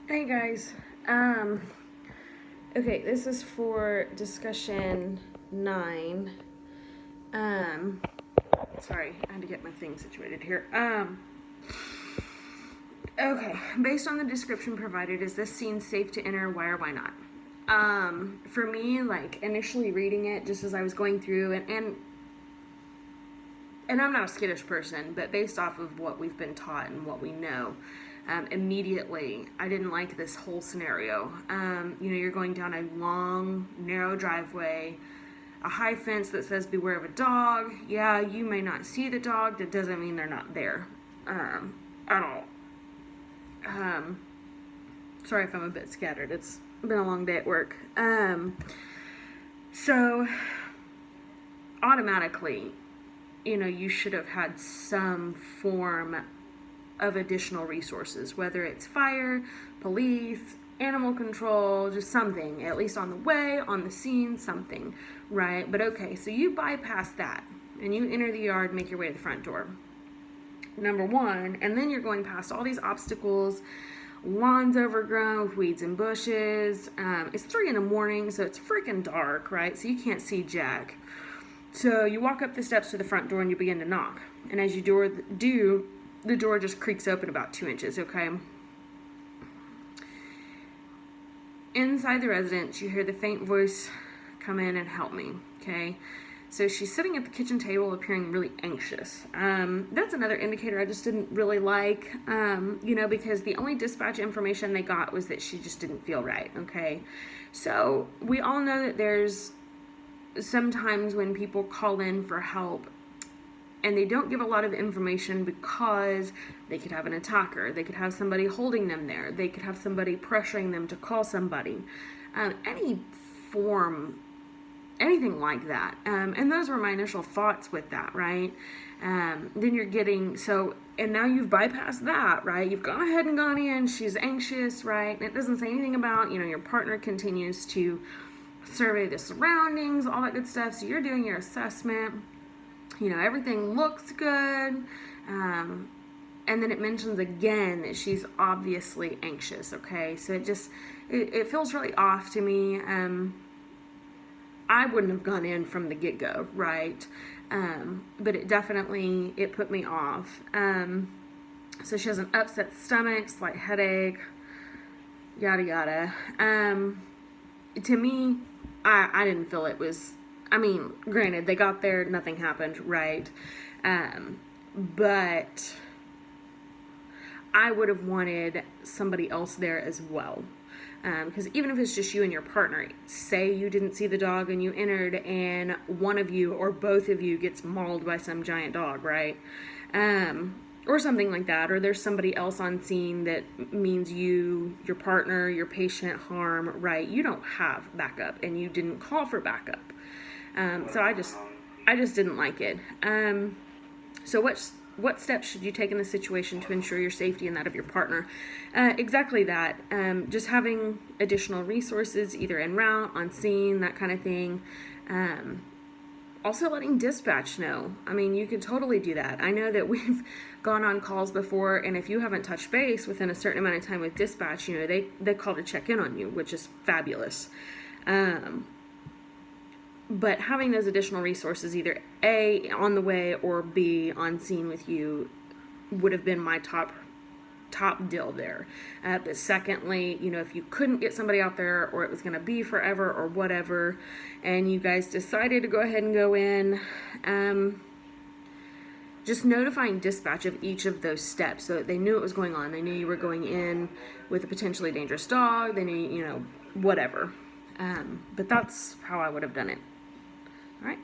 Hey guys. Okay, this is for discussion 9. Sorry, I had to get my thing situated here. Okay, based on the description provided, is this scene safe to enter? Why or why not? For me, like initially reading it, just as I was going through, and I'm not a skittish person, but based off of what we've been taught and what we know, immediately I didn't like this whole scenario. You're going down a long, narrow driveway, a high fence that says beware of a dog. Yeah, you may not see the dog. That doesn't mean they're not there at all. Sorry if I'm a bit scattered. It's been a long day at work. So automatically, you should have had some form of additional resources, whether it's fire, police, animal control, just something, at least on the way, on the scene, something, right? But okay, so you bypass that and you enter the yard, make your way to the front door. Number one, and then you're going past all these obstacles, lawn's overgrown with weeds and bushes. It's 3 a.m, so it's freaking dark, right? So you can't see jack. So you walk up the steps to the front door and you begin to knock. And as you do, the door just creaks open about 2 inches, okay? Inside the residence, you hear the faint voice, "Come in and help me," okay? So she's sitting at the kitchen table appearing really anxious. That's another indicator I just didn't really like, because the only dispatch information they got was that she just didn't feel right, okay? So we all know that there's sometimes when people call in for help and they don't give a lot of information because they could have an attacker, they could have somebody holding them there, they could have somebody pressuring them to call somebody, anything like that. And those were my initial thoughts with that, right? Then you're getting, and now you've bypassed that, right? You've gone ahead and gone in, she's anxious, right? And it doesn't say anything about, your partner continues to survey the surroundings, all that good stuff. So you're doing your assessment, everything looks good. And then it mentions again that she's obviously anxious, okay? So it feels really off to me. I wouldn't have gone in from the get-go, right? But it put me off. So she has an upset stomach, slight headache, yada yada. To me, I didn't feel it was, granted, they got there, nothing happened, right? But I would have wanted somebody else there as well. Because even if it's just you and your partner, say you didn't see the dog and you entered and one of you or both of you gets mauled by some giant dog, right? Or something like that, or there's somebody else on scene that means you, your partner, your patient harm, right? You don't have backup and you didn't call for backup. So I just didn't like it. So what steps should you take in this situation to ensure your safety and that of your partner? Exactly that. Just having additional resources, either en route, on scene, that kind of thing. Also letting dispatch know. You could totally do that. I know that we've gone on calls before, and if you haven't touched base within a certain amount of time with dispatch, they call to check in on you, which is fabulous. But having those additional resources, either A, on the way, or B, on scene with you, would have been my top deal there. But secondly, if you couldn't get somebody out there, or it was going to be forever or whatever, and you guys decided to go ahead and go in, just notifying dispatch of each of those steps so that they knew what was going on. They knew you were going in with a potentially dangerous dog. They knew, whatever. But that's how I would have done it. All right.